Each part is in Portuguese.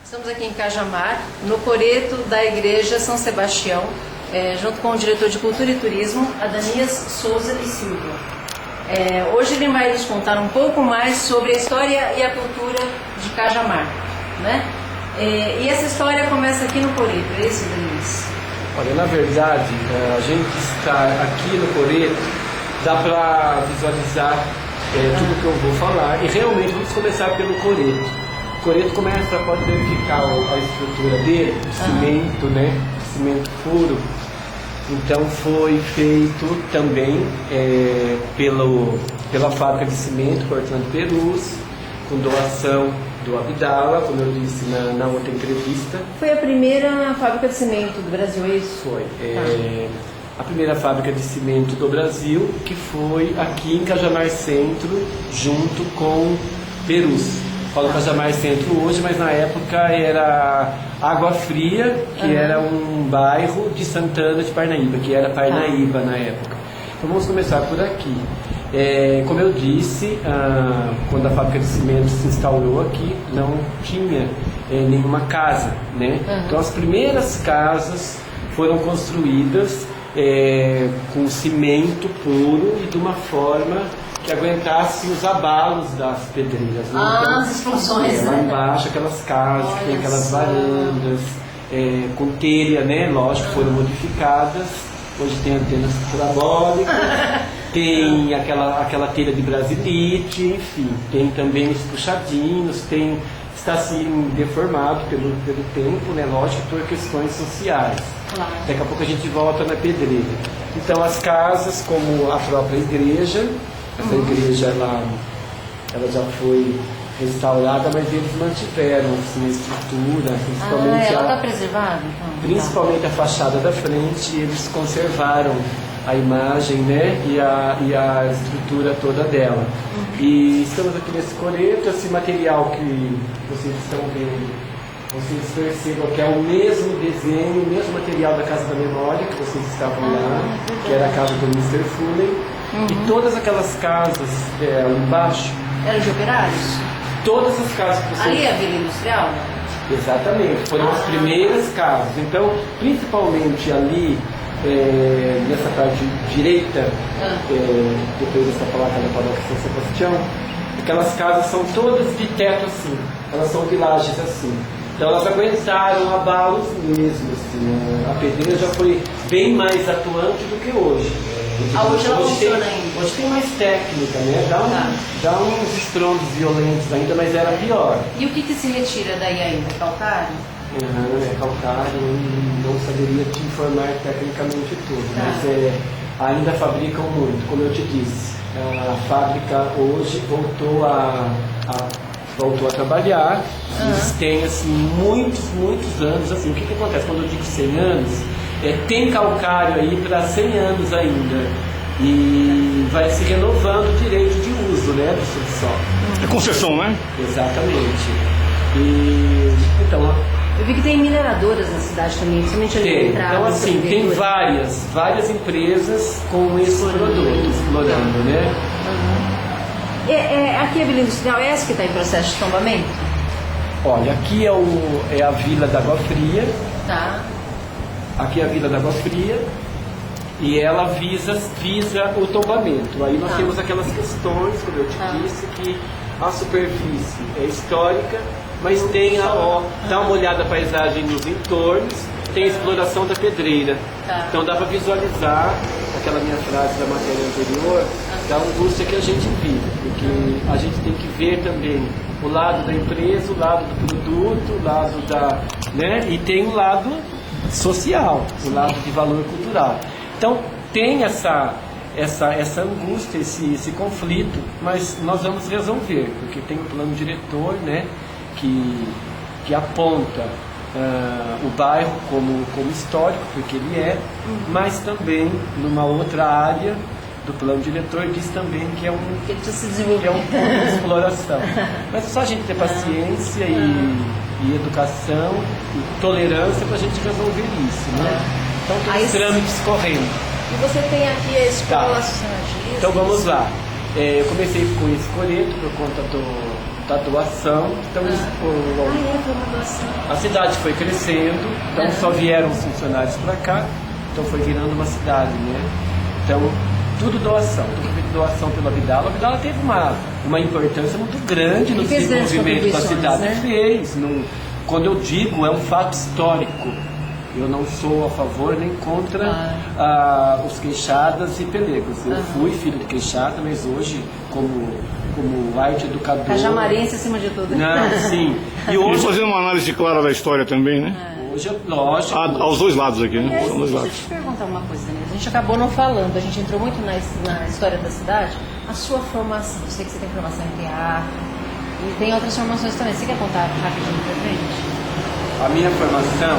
Estamos aqui em Cajamar, no coreto da Igreja São Sebastião, junto com o diretor de Cultura e Turismo, Adanias Souza e Silva. Hoje ele vai nos contar um pouco mais sobre a história e a cultura de Cajamar, né? E essa história começa aqui no coreto, é isso, Adanias? Olha, na verdade, a gente está aqui no coreto, dá para visualizar tudo que eu vou falar, e realmente vamos começar pelo coreto. O coreto começa, pode verificar a estrutura dele, cimento, né? Cimento puro. Então foi feito também pela fábrica de cimento Cortland Perus, com doação do Abdala, como eu disse na outra entrevista. Foi a primeira fábrica de cimento do Brasil, é isso? Foi. A primeira fábrica de cimento do Brasil, que foi aqui em Cajamar Centro, junto com Perus. Falo Cajamar Centro hoje, mas na época era Água Fria, que era um bairro de Santana de Parnaíba, que era Parnaíba na época. Então vamos começar por aqui. Como eu disse, quando a fábrica de cimento se instaurou aqui, não tinha nenhuma casa, né? Então as primeiras casas foram construídas com cimento puro e de uma forma que aguentasse os abalos das pedreiras. Né? Então, as explosões, lá embaixo, aquelas casas, que tem aquelas varandas, com telha, né? Lógico, foram modificadas. Hoje tem antenas parabólicas, tem aquela telha de brasilite, enfim, tem também os puxadinhos, está assim deformado pelo tempo, né? Lógico, por questões sociais. Claro. Daqui a pouco a gente volta na pedreira. Então as casas, como a própria igreja, essa igreja ela já foi restaurada, mas eles mantiveram assim, a estrutura, principalmente ela está preservada? Então, principalmente a fachada da frente, eles conservaram a imagem, né, e a estrutura toda dela. E estamos aqui nesse coreto, esse material que vocês estão vendo, vocês percebam que é o mesmo desenho, o mesmo material da Casa da Memória que vocês estavam lá, que era a casa do Mr. Fullen. E todas aquelas casas ali embaixo... Eram de operários? Todas as casas que vocês... Ali é a Vila Industrial? Exatamente, foram as primeiras casas. Então, principalmente ali, nessa parte direita, depois dessa placa da paróquia São Sebastião, aquelas casas são todas de teto assim, elas são vilagens assim. Então elas aguentaram abalos mesmo, assim, a pedreira já foi bem mais atuante do que hoje. Hoje tem mais técnica, né? Dá uns estrondos violentos ainda, mas era pior. E o que se retira daí ainda? Calcário? Calcário, não saberia te informar tecnicamente tudo, mas ainda fabricam muito, como eu te disse. A fábrica hoje voltou a trabalhar, eles têm assim, muitos anos. Assim, o que acontece quando eu digo 100 anos? Tem calcário aí para 100 anos ainda e vai se renovando o direito de uso, né, do subsolo. É concessão, né? Exatamente. Então, eu vi que tem mineradoras na cidade também, principalmente ali na entrada. Então assim, tem várias empresas com esse produto explorando, né? Aqui a Vila Industrial é essa que está em processo de tombamento? Olha, aqui é a Vila da Água Fria. Tá. Aqui é a Vila da Água Fria e ela visa o tombamento. Aí nós temos aquelas questões, como eu te disse, que a superfície é histórica, mas tem dá uma olhada à paisagem nos entornos, tem a exploração da pedreira. Então dá para visualizar aquela minha frase da matéria anterior, da angústia que a gente vive, porque a gente tem que ver também o lado da empresa, o lado do produto, o lado né? E tem o lado social, o lado de valor cultural. Então tem essa angústia, esse conflito, mas nós vamos resolver, porque tem um plano diretor, né, que aponta o bairro como histórico, porque ele mas também numa outra área do plano diretor diz também que é um ponto de exploração. Mas é só a gente ter paciência e educação e tolerância para a gente resolver isso, né? Então tem os trâmites correndo. E você tem aqui a escola. Então vamos lá. Eu comecei com esse coreto por conta da doação. Então, foi uma doação. a cidade foi crescendo, então só vieram os funcionários para cá, então foi virando uma cidade, né? Então, tudo doação, doação pelo Abdala. O Abdala teve uma importância muito grande no desenvolvimento da cidade. Né? Fez. Quando eu digo, é um fato histórico. Eu não sou a favor nem contra os queixadas e pelegos. Eu fui filho de queixada, mas hoje, como arte educador... Cajamarense acima de tudo. Não, sim. E hoje fazendo uma análise clara da história também, né? Hoje, lógico... aos dois lados aqui, né? Deixa eu te perguntar uma coisa, né? A gente acabou não falando, a gente entrou muito na história da cidade. A sua formação, eu sei que você tem formação em teatro e tem outras formações também. Você quer contar rapidinho pra gente? A minha formação,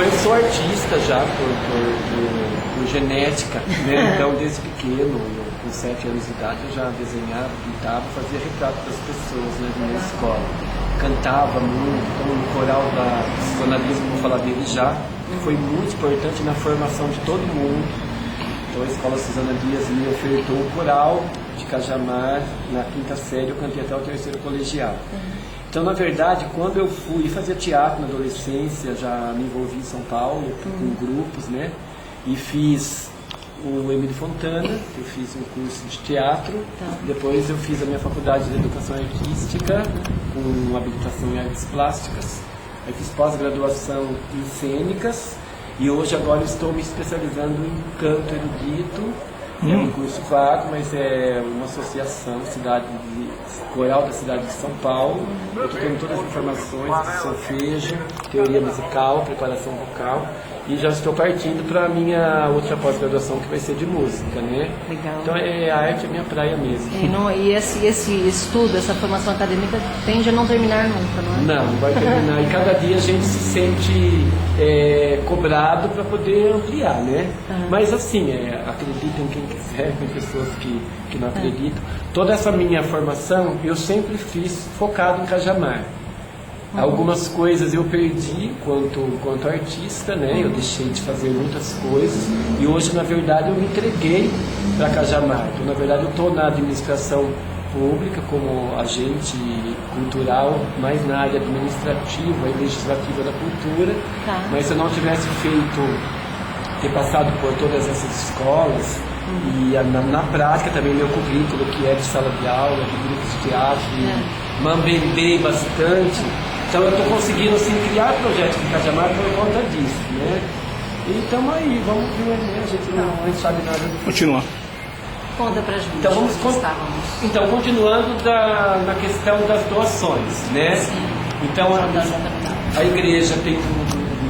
eu sou artista já por genética, né? Então desde pequeno, com 7 anos de idade, eu já desenhava, pintava, fazia retrato das pessoas, né, na minha escola. Cantava muito, então no coral do jornalismo, vou falar dele já, foi muito importante na formação de todo mundo. Então a escola Suzana Dias me ofertou o coral de Cajamar, na 5ª série, eu cantei até o 3º colegial. Então, na verdade, quando eu fui fazer teatro na adolescência, já me envolvi em São Paulo, com grupos, né? E fiz o Emílio Fontana, eu fiz um curso de teatro, depois eu fiz a minha faculdade de Educação Artística, com habilitação em Artes Plásticas, aí fiz pós-graduação em Cênicas, e hoje agora estou me especializando em canto erudito. É um curso vago, mas é uma associação, coral da cidade de São Paulo. Eu estou tendo todas as informações de solfejo, teoria musical, preparação vocal. E já estou partindo para a minha outra pós-graduação, que vai ser de música, né? Legal. Então a arte é minha praia mesmo. E esse estudo, essa formação acadêmica tende a não terminar nunca, não é? Não vai terminar. E cada dia a gente se sente cobrado para poder ampliar, né? Mas assim, acreditem quem quiser, tem pessoas que não acreditam. Toda essa minha formação eu sempre fiz focado em Cajamar. Algumas coisas eu perdi quanto artista, né? Eu deixei de fazer muitas coisas e hoje, na verdade, eu me entreguei para Cajamar. Então, na verdade, eu estou na administração pública como agente cultural, mais na área administrativa e legislativa da cultura. Mas se eu não tivesse ter passado por todas essas escolas e na prática também meu currículo, que é de sala de aula, de grupos de teatro, mambembei bastante. Então eu estou conseguindo assim, criar projetos de Cajamar por conta disso, né? E estamos aí, vamos ver, né? A gente não sabe nada do futuro. Continuar. Conta pra gente. Então, continuando na questão das doações, né? Sim. Então a igreja tem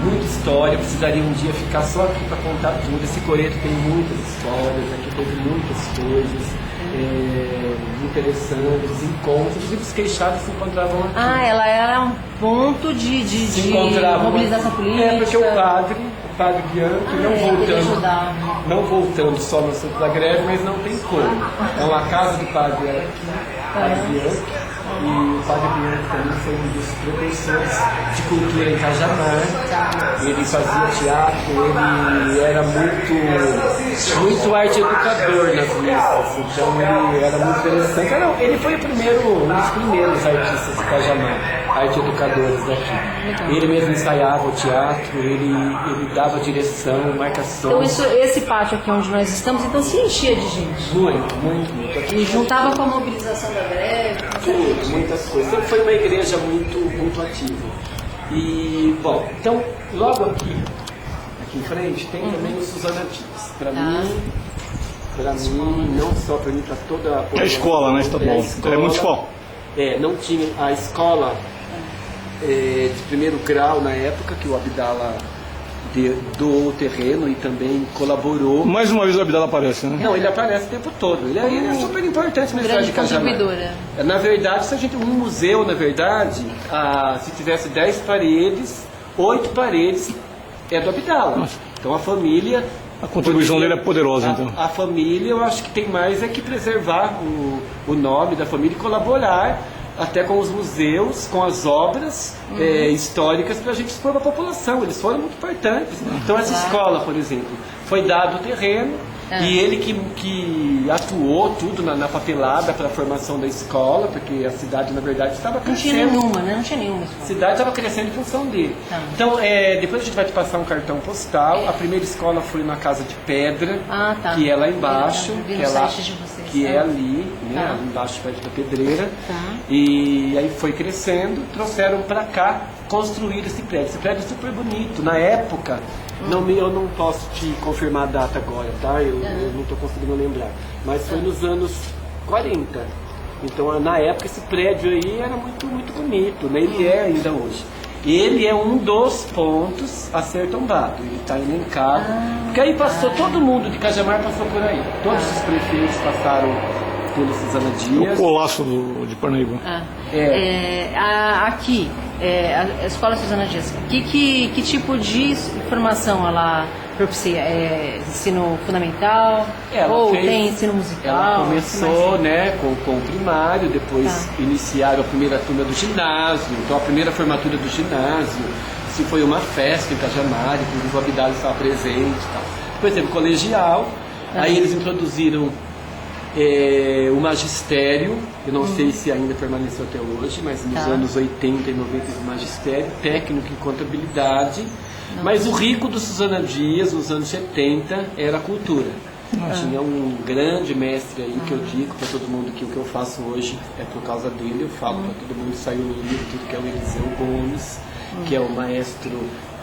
muita história, precisaria um dia ficar só aqui para contar tudo. Esse coreto tem muitas histórias, aqui teve muitas coisas interessantes, encontros, e os queixados se encontravam aqui. Ela era um ponto de mobilização política. Porque o padre Bianchi, não voltando só no assunto da greve, mas não tem como. Então a casa do padre era aqui, padre Bianchi, e o padre Bianchi também foi um dos precursores de cultura em Cajamar. Ele fazia teatro, ele era muito arte educador nas missas, então ele era muito interessante. Ele foi um dos primeiros artistas de Cajamar, arte educadores daqui. Ele mesmo ensaiava o teatro, ele dava direção, marcação. Então esse pátio aqui onde nós estamos, então se enchia de gente. Muito. E juntava com a mobilização da greve. Muitas coisas. Sempre foi uma igreja muito ativa. E, bom, então, logo aqui em frente, tem também o Suzana Dias. Para mim, não só para mim, para toda a escola, né? Estadual. É municipal. Não tinha a escola de primeiro grau na época, que o Abdala doou o terreno e também colaborou. Mais uma vez o Abdala aparece, né? Não, ele aparece o tempo todo. Ele é super importante na história de Cajamar. Na verdade, se a gente um museu, na verdade, se tivesse 10 paredes, 8 paredes é do Abdala. Então a família... A contribuição dele é poderosa, então. A família, eu acho que tem mais que preservar o nome da família e colaborar até com os museus, com as obras históricas para a gente expor para a população. Eles foram muito importantes. Então essa escola, por exemplo, foi dado o terreno E ele que atuou tudo na papelada para a formação da escola, porque a cidade, na verdade, estava crescendo. Não tinha nenhuma, né? Não tinha nenhuma escola. A cidade estava crescendo em função dele. Então, depois a gente vai te passar um cartão postal. A primeira escola foi na Casa de Pedra, que é lá embaixo, que é ali, né? Ali embaixo, perto da pedreira. E aí foi crescendo, trouxeram para cá, construir esse prédio. Esse prédio é super bonito. Na época, eu não posso te confirmar a data agora, tá? Eu não estou conseguindo lembrar. Mas foi nos anos 40. Então, na época, esse prédio aí era muito, muito bonito, né? Ele é ainda hoje. Ele é um dos pontos a ser tombado. Ele está elencado. Porque aí passou, todo mundo de Cajamar passou por aí. Todos os prefeitos passaram pelo Suzana Dias. O colasso de Parnaíba. Aqui, a Escola Suzana Dias, que tipo de formação ela propicia? Ensino fundamental? Tem ensino musical? Ela começou, né, com o primário, depois iniciaram a primeira turma do ginásio, então a primeira formatura do ginásio. Isso foi uma festa em Cajamar, inclusive o Abdala estava presente e tal. Depois teve o colegial, aí eles introduziram o magistério, eu não sei se ainda permaneceu até hoje, mas nos anos 80 e 90 o magistério, técnico em contabilidade. Mas o rico do Suzana Dias, nos anos 70, era a cultura. Tinha um grande mestre aí que eu digo para todo mundo que o que eu faço hoje é por causa dele. Eu falo para todo mundo que saiu no livro, que é o Eliseu Gomes, que é o maestro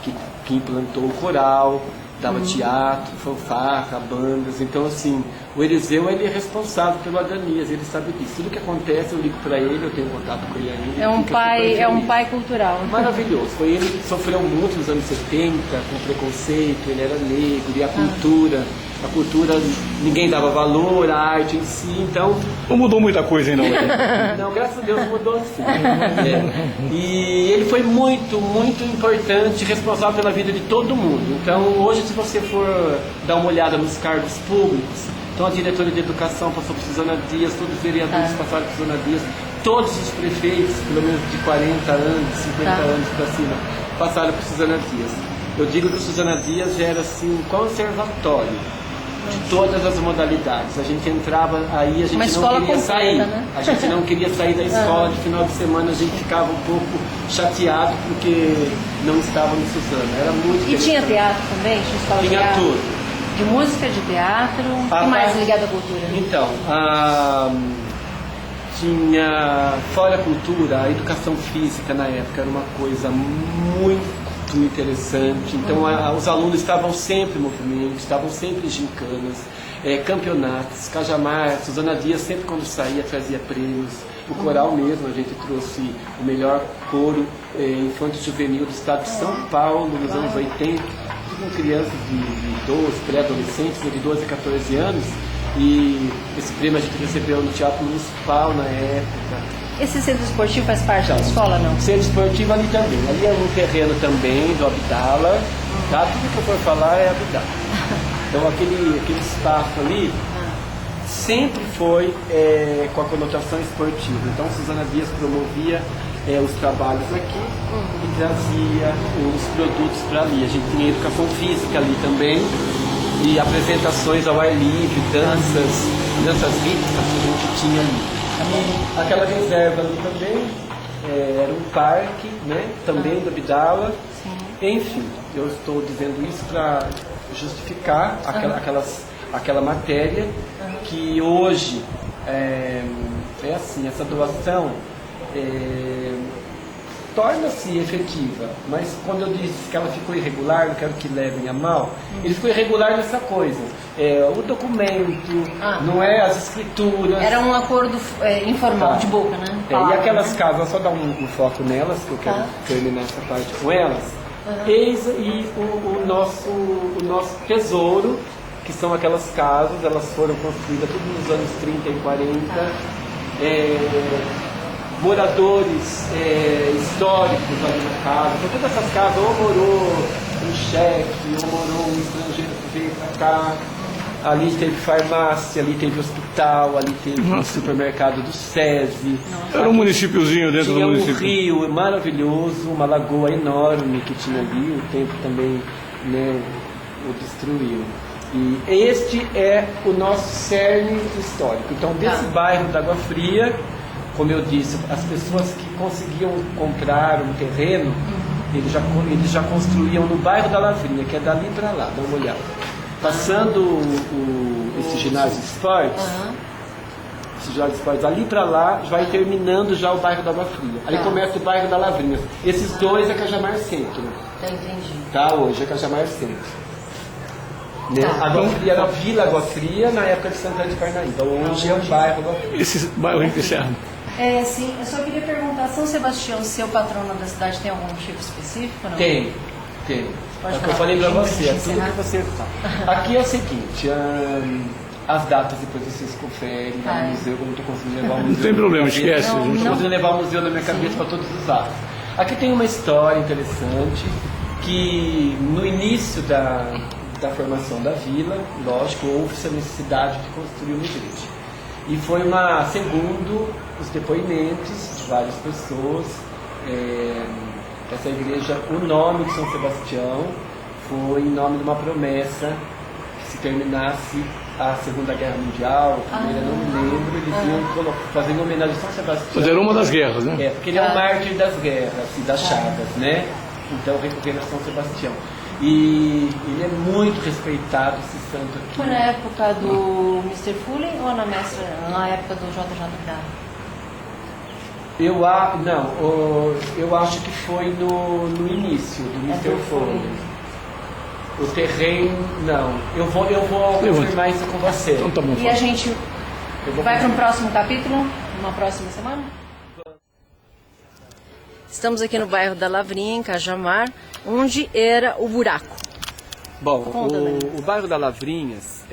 que implantou o coral, dava teatro, fanfarra, bandas. Então, assim, o Eliseu, ele é responsável pelo Adanias, ele sabe disso. Tudo que acontece, eu ligo para ele, eu tenho contato com ele ainda. É um pai cultural. Maravilhoso. Foi ele que sofreu muito nos anos 70, com preconceito, ele era negro, e a cultura, ninguém dava valor, a arte em si, então... Não mudou muita coisa ainda hoje. Não, graças a Deus mudou sim. E ele foi muito, muito importante, responsável pela vida de todo mundo. Então, hoje, se você for dar uma olhada nos cargos públicos, então a diretora de educação passou por Suzana Dias, todos os vereadores passaram por Suzana Dias, todos os prefeitos, pelo menos de 40 anos, 50 anos para cima, passaram por Suzana Dias. Eu digo que o Suzana Dias era assim, um conservatório de todas as modalidades. A gente entrava aí, a gente não queria sair. Né? A gente não queria sair da escola, de final de semana a gente ficava um pouco chateado porque não estava no Suzana. Era muito E tinha teatro também? Tinha tudo. De música, de teatro, o que mais ligado à cultura? Então, tinha, fora a cultura, a educação física na época era uma coisa muito interessante. Então, os alunos estavam sempre em movimento, estavam sempre em gincanas, campeonatos. Cajamar, Suzana Dias, sempre quando saía, trazia prêmios. O coral mesmo, a gente trouxe o melhor coro infantil juvenil do estado de São Paulo, nos anos 80. Com crianças de 12, pré-adolescentes, de 12 a 14 anos, e esse prêmio a gente recebeu no Teatro Municipal na época. Esse centro esportivo faz parte da escola, não? Centro esportivo ali também. Ali é um terreno também do Abdala, tá? Tudo que eu for falar é Abdala. Então aquele espaço ali sempre foi com a conotação esportiva. Então Suzana Dias promovia os trabalhos aqui e trazia os produtos para ali. A gente tinha educação física ali também e apresentações ao ar livre, danças rítmicas que a gente tinha ali. E aquela reserva ali também era um parque, né, também do Abdala. Enfim, eu estou dizendo isso para justificar aquela matéria que hoje é assim, essa doação torna-se efetiva, mas quando eu disse que ela ficou irregular, não quero que levem a mal, ele ficou irregular nessa coisa, o documento, não é as escrituras. Era um acordo informal, de boca, né? E aquelas casas, só dar um foco nelas, que eu quero terminar essa parte com elas, eis aí o nosso tesouro, que são aquelas casas, elas foram construídas tudo nos anos 30 e 40, moradores históricos ali na casa. Então, todas essas casas, ou morou um chefe, ou morou um estrangeiro que veio para cá. Ali teve farmácia, ali teve hospital, ali teve o supermercado do SESI. Era um municípiozinho dentro do município. Tinha um rio maravilhoso, uma lagoa enorme que tinha ali, o tempo também, né, o destruiu. E este é o nosso cerne histórico. Então, desse bairro da Água Fria, como eu disse, as pessoas que conseguiam comprar um terreno, eles já construíam no bairro da Lavrinha, que é dali para lá, dá uma olhada. Passando esse ginásio de esportes, esse ginásio de esportes ali para lá, vai terminando já o bairro da Água Fria. Aí começa o bairro da Lavrinha. Esses dois é Cajamar Centro. Entendi. Tá, hoje é Cajamar Centro. Né? Água Fria era a Vila Água Fria na época de Santana de Parnaíba. Hoje é o bairro Água Fria. Esse bairro em que serve? Sim, eu só queria perguntar, São Sebastião, seu patrono da cidade, tem algum motivo específico? Não? Tem. É o que eu falei pra você, é tudo que você fala. Aqui é o seguinte, as datas depois vocês conferem, no museu, como eu estou conseguindo levar o museu. Não tem problema, esquece. Não estou conseguindo levar o museu na minha cabeça para todos os atos. Aqui tem uma história interessante, que no início da formação da vila, lógico, houve-se a necessidade de construir uma igreja. E foi segundo os depoimentos de várias pessoas, essa igreja, o nome de São Sebastião foi em nome de uma promessa que se terminasse a Segunda Guerra Mundial, a primeira, não me lembro, eles iam fazer uma homenagem a São Sebastião. Mas era uma das guerras, né? Porque ele é o mártir das guerras e das chagas, né? Então recorrendo a São Sebastião. E ele é muito respeitado, esse santo aqui. Foi na época do Mr. Fullen ou na época do JJ Grau? Eu acho que foi no início do Mr. Fullen. O terreno, não. Eu vou confirmar isso com você. Então tá bom. E a gente vai para um próximo capítulo, numa próxima semana? Estamos aqui no bairro da Lavrinha, em Cajamar, onde era o buraco. Bom, o bairro da Lavrinhas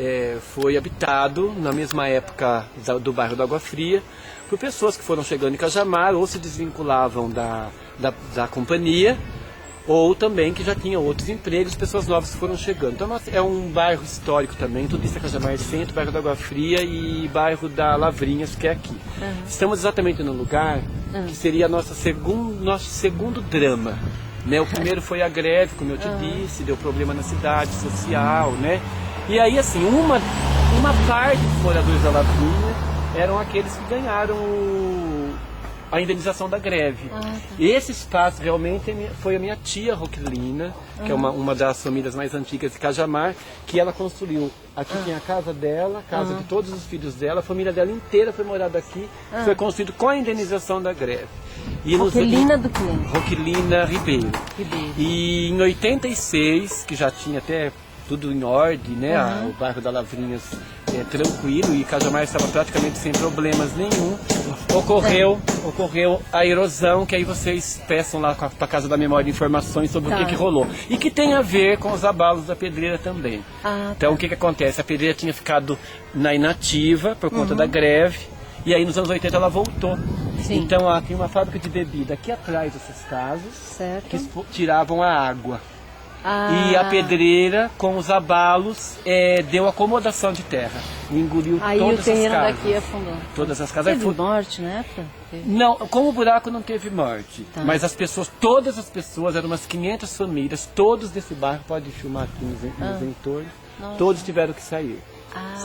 foi habitado na mesma época do bairro da Água Fria por pessoas que foram chegando em Cajamar ou se desvinculavam da companhia ou também que já tinham outros empregos, pessoas novas que foram chegando. Então é um bairro histórico também, tudo isso é Cajamar Centro, bairro da Água Fria e bairro da Lavrinhas, que é aqui. Estamos exatamente no lugar que seria nosso segundo drama. Né? O primeiro foi a greve, como eu te disse, deu problema na cidade, social, né? E aí, assim, uma parte dos moradores da Lavrinha eram aqueles que ganharam a indenização da greve. Esse espaço realmente foi a minha tia Roquilina, que é uma das famílias mais antigas de Cajamar, que ela construiu. Aqui tem a casa dela, a casa de todos os filhos dela, a família dela inteira foi morada aqui, foi construído com a indenização da greve. E Roquilina do quê? Roquilina Ribeiro. E em 86, que já tinha até tudo em ordem, né? O bairro da Lavrinhas tranquilo e Cajamar estava praticamente sem problemas nenhum. Ocorreu a erosão, que aí vocês peçam lá para a Casa da Memória informações sobre o que rolou. E que tem a ver com os abalos da pedreira também. Então o que acontece? A pedreira tinha ficado na inativa por conta da greve. E aí nos anos 80 ela voltou. Então tem uma fábrica de bebida aqui atrás dessas casas que tiravam a água. E a pedreira, com os abalos, deu acomodação de terra. Engoliu aí todas as casas. Aí o terreno daqui afundou. Todas as casas. Teve morte na época? Não, com o buraco não teve morte. Mas todas as pessoas, eram umas 500 famílias, todos desse bairro, pode filmar aqui nos entornos, todos tiveram que sair.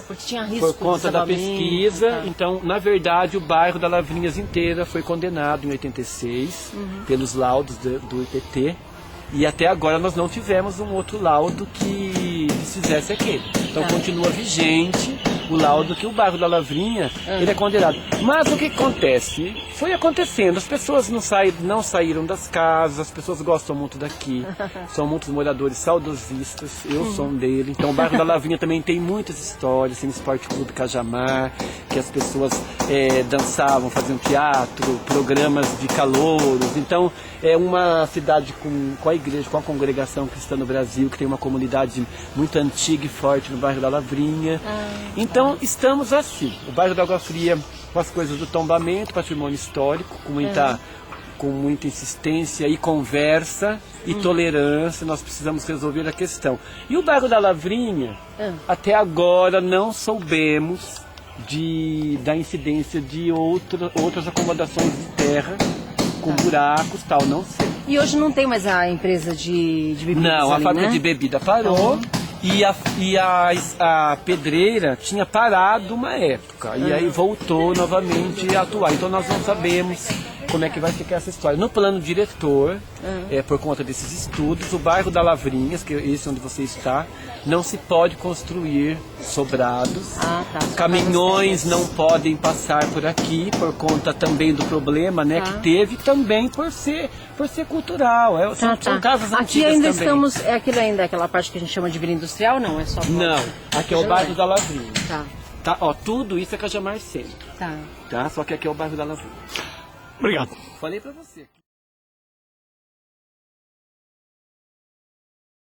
Porque tinha risco por conta da pesquisa. Então, na verdade, o bairro da Lavrinhas inteira foi condenado em 86 pelos laudos do IPT. E até agora nós não tivemos um outro laudo que fizesse aquele. Então continua vigente o laudo que o bairro da Lavrinha ele é condenado. Mas o que acontece? Foi acontecendo, as pessoas não saíram das casas, as pessoas gostam muito daqui, são muitos moradores saudosistas, eu sou um deles. Então o bairro da Lavrinha também tem muitas histórias, tem o Esporte Clube Cajamar, que as pessoas dançavam, faziam teatro, programas de calouros. Então é uma cidade com a igreja, com a Congregação Cristã no Brasil, que tem uma comunidade muito antiga e forte no bairro da Lavrinha. Então estamos assim, o bairro da Água Fria com as coisas do tombamento, patrimônio histórico, com muita insistência e conversa e tolerância, nós precisamos resolver a questão. E o bairro da Lavrinha, até agora não soubemos da incidência de outras acomodações de terra com buracos, tal, não sei. E hoje não tem mais a empresa de bebidas? Não, a fábrica de bebida parou. A pedreira tinha parado uma época e aí voltou novamente a atuar. Então nós não sabemos como é que vai ficar essa história. No plano diretor, por conta desses estudos, o bairro da Lavrinhas, que é esse onde você está, não se pode construir sobrados. Caminhões não podem passar por aqui por conta também do problema, né, que teve também por ser cultural. São casas antigas aqui ainda também. estamos, é aquilo ainda, aquela parte que a gente chama de Vila Industrial, não? É só Não, aqui é o bairro da Lavrinha. Tá. Ó, tudo isso é Cajamar Centro. Tá? Só que aqui é o bairro da Lavrinha. Obrigado. Falei pra você.